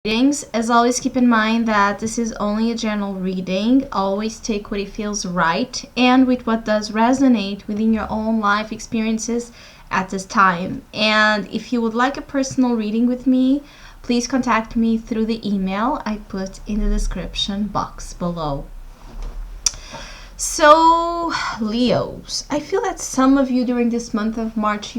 readings. As always, keep in mind that this is only a general reading. Always take what it feels right and with what does resonate within your own life experiences at this time. And if you would like a personal reading with me, please contact me through the email I put in the description box below. So, Leos, I feel that some of you during this month of March,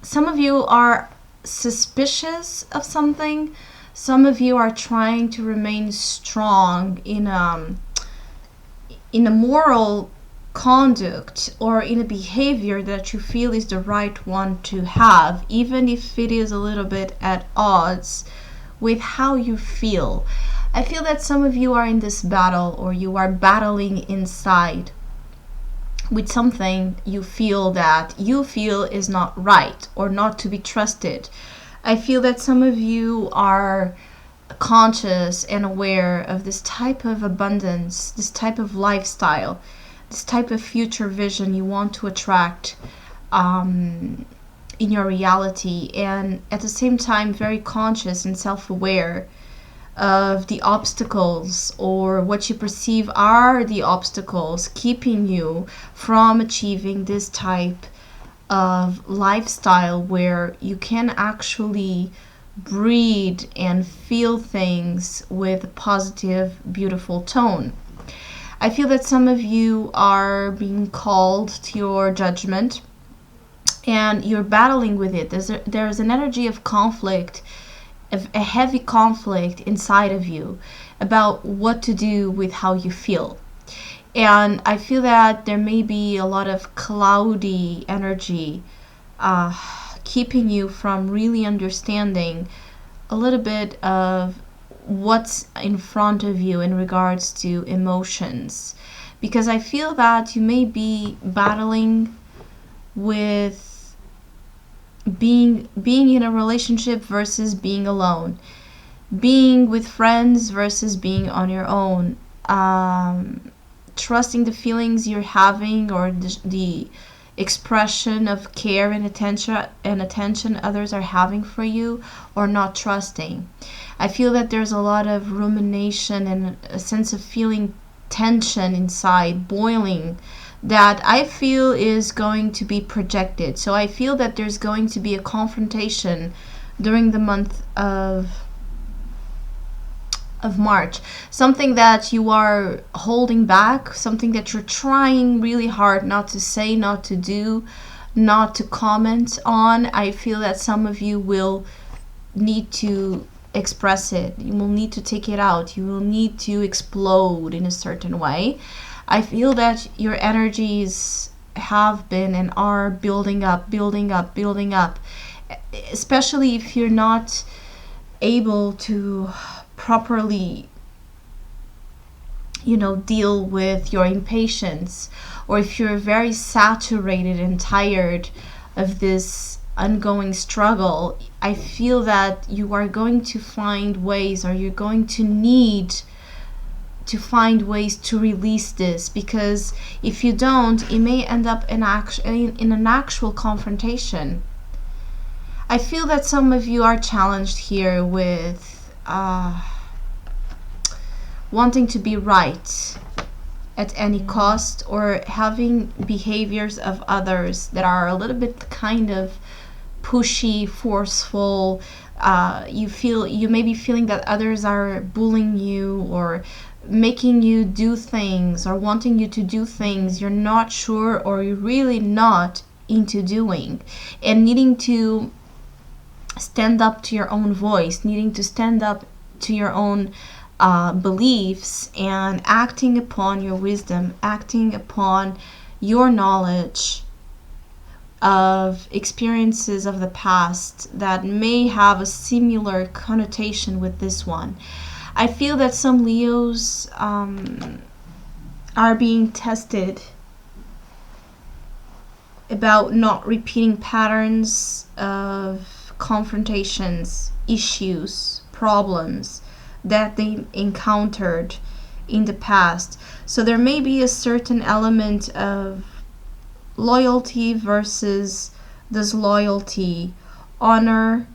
some of you are suspicious of something. Some of you are trying to remain strong in a moral conduct or in a behavior that you feel is the right one to have, even if it is a little bit at odds with how you feel. I feel that some of you are in this battle, or you are battling inside with something you feel is not right or not to be trusted. I feel that some of you are conscious and aware of this type of abundance, this type of lifestyle, this type of future vision you want to attract in your reality, and at the same time very conscious and self-aware of the obstacles, or what you perceive are the obstacles keeping you from achieving this type of lifestyle where you can actually breathe and feel things with a positive, beautiful tone. I feel that some of you are being called to your judgment and you're battling with it. There's an energy of conflict, of a heavy conflict inside of you about what to do with how you feel. And I feel that there may be a lot of cloudy energy keeping you from really understanding a little bit of what's in front of you in regards to emotions. Because I feel that you may be battling with being in a relationship versus being alone, being with friends versus being on your own, trusting the feelings you're having, or the expression of care and attention others are having for you, or not trusting. I feel that there's a lot of rumination and a sense of feeling tension inside, boiling, that I feel is going to be projected. So I feel that there's going to be a confrontation during the month of March. Something that you are holding back, something that you're trying really hard not to say, not to do, not to comment on. I feel that some of you will need to express it. You will need to take it out. You will need to explode in a certain way. I feel that your energies have been and are building up, especially if you're not able to properly, deal with your impatience, or if you're very saturated and tired of this ongoing struggle. I feel that you are going to find ways, or you're going to need to find ways to release this, because if you don't, it may end up in an actual confrontation. I feel that some of you are challenged here with wanting to be right at any cost, or having behaviors of others that are a little bit kind of pushy, forceful. You may be feeling that others are bullying you, or making you do things, or wanting you to do things you're not sure, or you're really not into doing, and needing to stand up to your own voice, needing to stand up to your own beliefs, and acting upon your wisdom, acting upon your knowledge of experiences of the past that may have a similar connotation with this one. I feel that some Leos are being tested about not repeating patterns of confrontations, issues, problems that they encountered in the past. So there may be a certain element of loyalty versus disloyalty, honor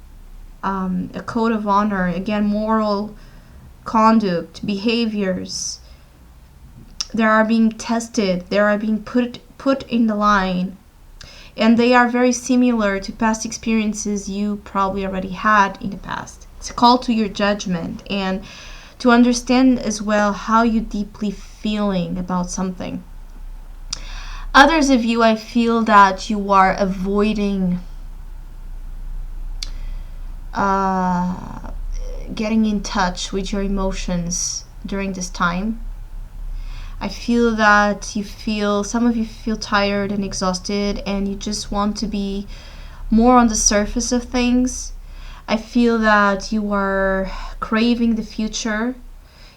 a code of honor, again, moral conduct, behaviors. They are being tested, they are being put in the line, and they are very similar to past experiences you probably already had in the past. It's a call to your judgment and to understand as well how you deeply feeling about something. Others of you, I feel that you are avoiding getting in touch with your emotions during this time. I feel that some of you feel tired and exhausted, and you just want to be more on the surface of things. I feel that you are craving the future.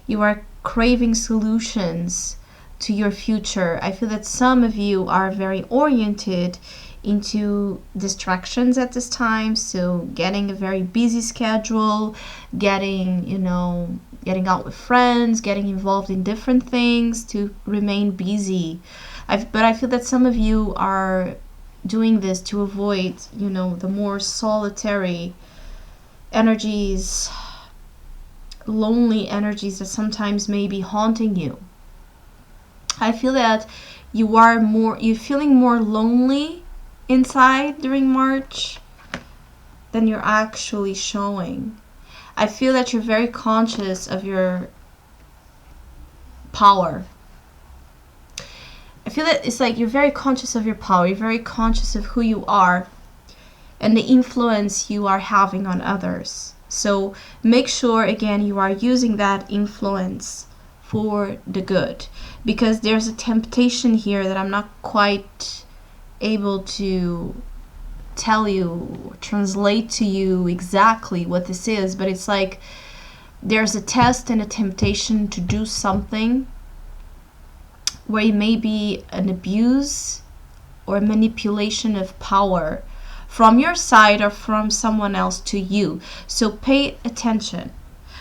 You are craving solutions to your future. I feel that some of you are very oriented into distractions at this time, so getting a very busy schedule, getting out with friends, getting involved in different things to remain busy. But I feel that some of you are doing this to avoid, the more solitary energies, lonely energies that sometimes may be haunting you. I feel that you're feeling more lonely inside during March than you're actually showing. I feel that you're very conscious of your power. I feel that it's like you're very conscious of your power. You're very conscious of who you are and the influence you are having on others. So make sure, again, you are using that influence for the good, because there's a temptation here that I'm not quite able to tell you, translate to you exactly what this is, but it's like there's a test and a temptation to do something where it may be an abuse or manipulation of power from your side or from someone else to you. So pay attention.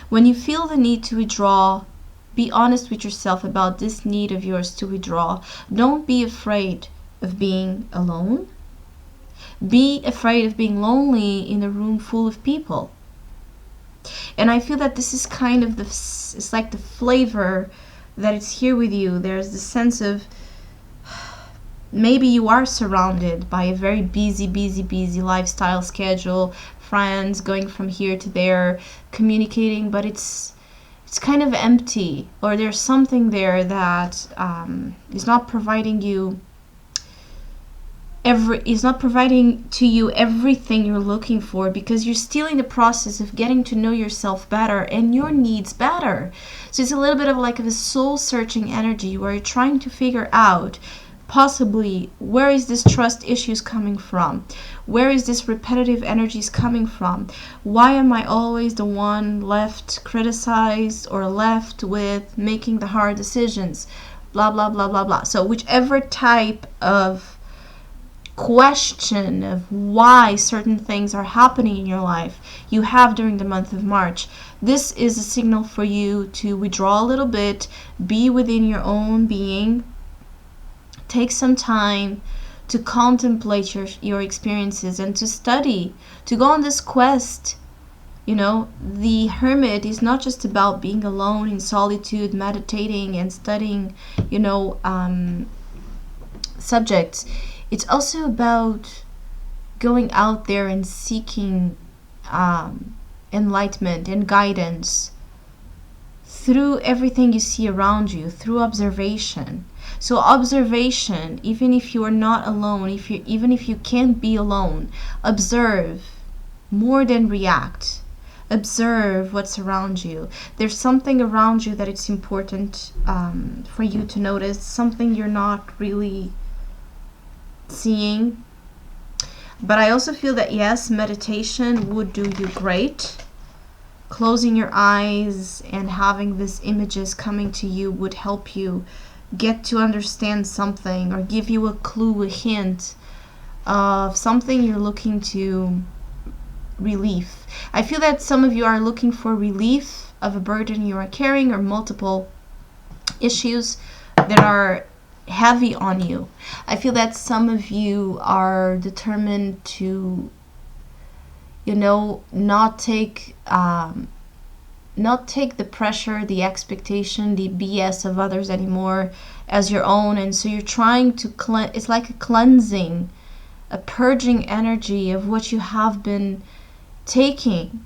When you feel the need to withdraw, be honest with yourself about this need of yours to withdraw. Don't be afraid of being alone. Be afraid of being lonely in a room full of people. And I feel that this is kind of it's like the flavor that is here with you. There's the sense of maybe you are surrounded by a very busy lifestyle schedule, friends going from here to there, communicating, but it's kind of empty, or there's something there that is not providing to you everything you're looking for, because you're still in the process of getting to know yourself better and your needs better. So it's a little bit of a soul searching energy where you're trying to figure out possibly where is this trust issues coming from, where is this repetitive energies coming from, why am I always the one left criticized or left with making the hard decisions, blah blah blah blah blah. So whichever type of question of why certain things are happening in your life you have during the month of March, this is a signal for you to withdraw a little bit, be within your own being, take some time to contemplate your experiences and to study, to go on this quest. The hermit is not just about being alone in solitude, meditating and studying, subjects. It's also about going out there and seeking enlightenment and guidance through everything you see around you, through observation. So observation, even if you are not alone, even if you can't be alone, observe more than react. Observe what's around you. There's something around you that it's important for you to notice, something you're not really seeing. But I also feel that yes, meditation would do you great. Closing your eyes and having these images coming to you would help you get to understand something or give you a clue, a hint of something you're looking to relief. I feel that some of you are looking for relief of a burden you are carrying or multiple issues that are heavy on you. I feel that some of you are determined to not take the pressure, the expectation, the BS of others anymore as your own. And so you're trying to it's like a cleansing, a purging energy of what you have been taking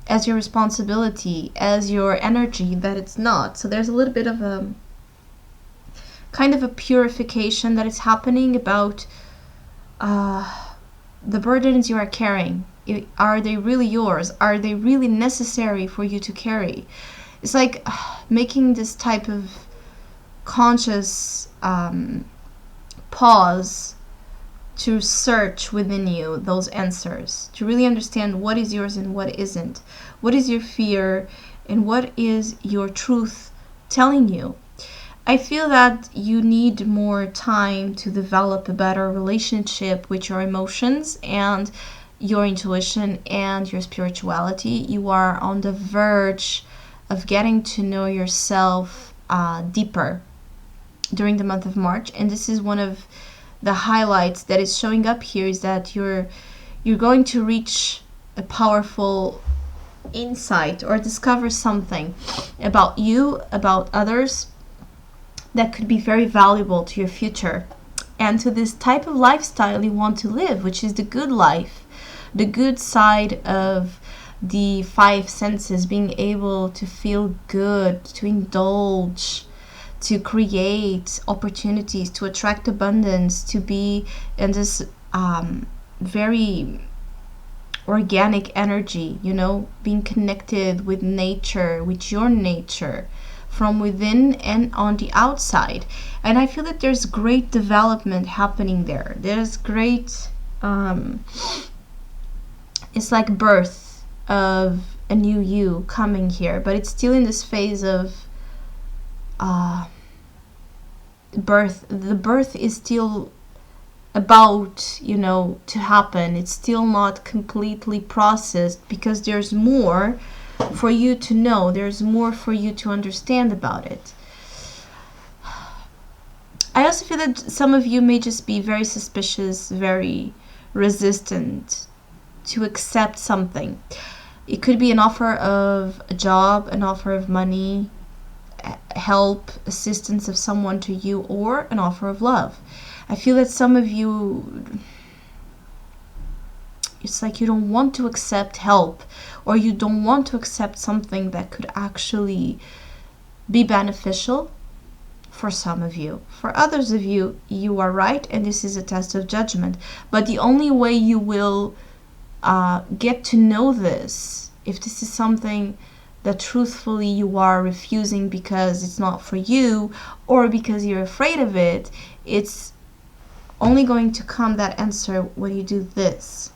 as your responsibility, as your energy that it's not. So there's a little bit of a kind of a purification that is happening about the burdens you are carrying. Are they really yours? Are they really necessary for you to carry? It's like making this type of conscious pause to search within you those answers, to really understand what is yours and what isn't. What is your fear and what is your truth telling you? I feel that you need more time to develop a better relationship with your emotions and your intuition and your spirituality. You are on the verge of getting to know yourself deeper during the month of March, and this is one of the highlights that is showing up here, is that you're going to reach a powerful insight or discover something about you, about others, that could be very valuable to your future and to this type of lifestyle you want to live, which is the good life, the good side of the five senses, being able to feel good, to indulge, to create opportunities, to attract abundance, to be in this very organic energy, being connected with nature, with your nature, from within and on the outside. And I feel that there's great development happening there. There's great it's like birth of a new you coming here, but it's still in this phase of birth. The birth is still about, to happen. It's still not completely processed, because there's more for you to know. There's more for you to understand about it. I also feel that some of you may just be very suspicious, very resistant to accept something. It could be an offer of a job, an offer of money, help, assistance of someone to you, or an offer of love. I feel that some of you, it's like you don't want to accept help, or you don't want to accept something that could actually be beneficial for some of you. For others of you, you are right, and this is a test of judgment. But the only way you will get to know this, if this is something that truthfully you are refusing because it's not for you, or because you're afraid of it, it's only going to come, that answer, when you do this.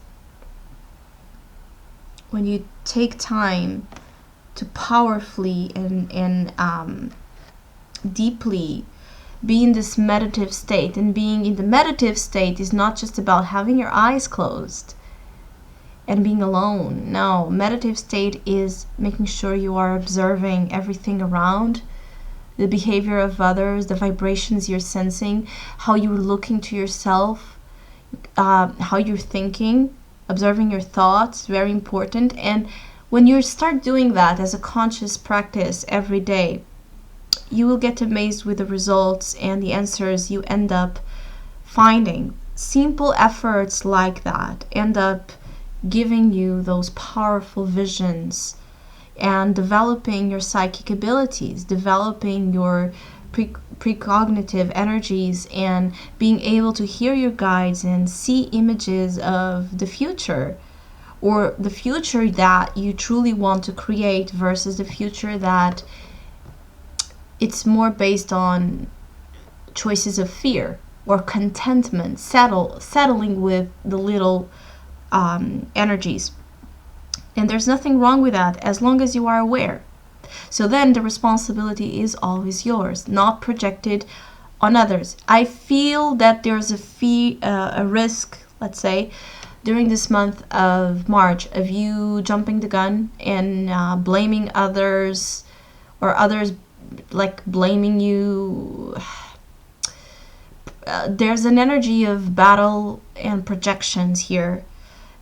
When you take time to powerfully and deeply be in this meditative state. And being in the meditative state is not just about having your eyes closed and being alone. No, meditative state is making sure you are observing everything around, the behavior of others, the vibrations you're sensing, how you're looking to yourself, how you're thinking, observing your thoughts, very important. And when you start doing that as a conscious practice every day, you will get amazed with the results and the answers you end up finding. Simple efforts like that end up giving you those powerful visions and developing your psychic abilities, developing your precognitive energies, and being able to hear your guides and see images of the future, or the future that you truly want to create versus the future that it's more based on choices of fear or contentment, settling with the little energies. And there's nothing wrong with that as long as you are aware. So then the responsibility is always yours, not projected on others. I feel that there's a risk, let's say, during this month of March, of you jumping the gun and blaming others, or others like blaming you. There's an energy of battle and projections here.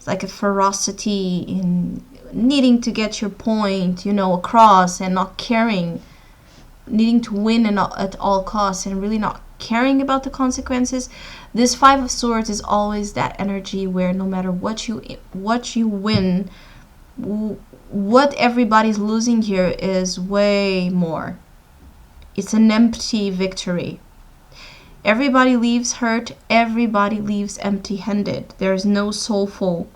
like a ferocity in needing to get your point, across, and not caring, needing to win at all costs, and really not caring about the consequences. This Five of Swords is always that energy where no matter what you win, what everybody's losing here is way more. It's an empty victory. Everybody leaves hurt. Everybody leaves empty-handed. There's no soulful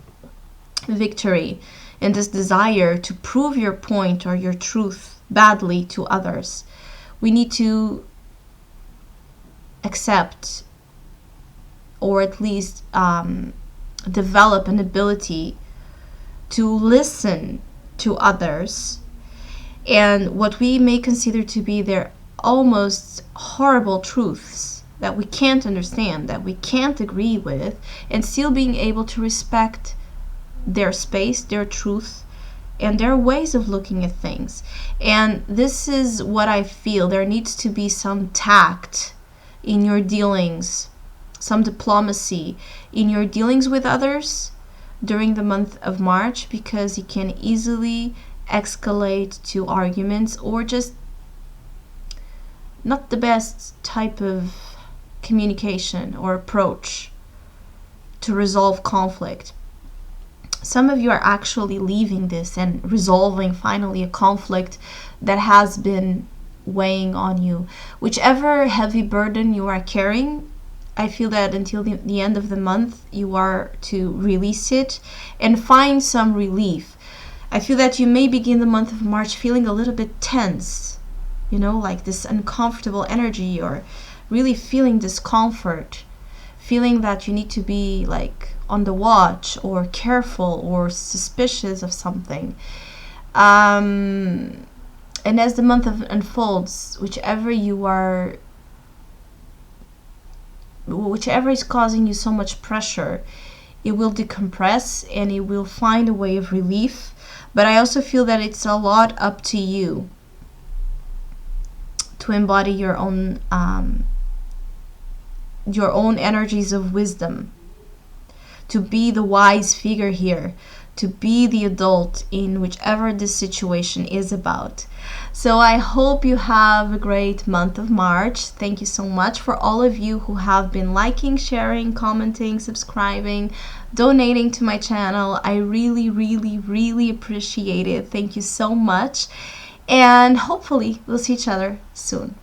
victory in this desire to prove your point or your truth badly to others. We need to accept, or at least develop an ability to listen to others and what we may consider to be their almost horrible truths that we can't understand, that we can't agree with, and still being able to respect their space, their truth, and their ways of looking at things. And this is what I feel. There needs to be some tact in your dealings, some diplomacy in your dealings with others during the month of March, because it can easily escalate to arguments or just not the best type of communication or approach to resolve conflict. Some of you are actually leaving this and resolving finally a conflict that has been weighing on you. Whichever heavy burden you are carrying, I feel that until the end of the month, you are to release it and find some relief. I feel that you may begin the month of March feeling a little bit tense, like this uncomfortable energy, or really feeling discomfort, feeling that you need to be like on the watch or careful or suspicious of something. And as the month unfolds, whichever is causing you so much pressure, it will decompress and it will find a way of relief. But I also feel that it's a lot up to you to embody your own energies of wisdom, to be the wise figure here, to be the adult in whichever this situation is about. So I hope you have a great month of March. Thank you so much for all of you who have been liking, sharing, commenting, subscribing, donating to my channel. I really, really, really appreciate it. Thank you so much. And hopefully we'll see each other soon.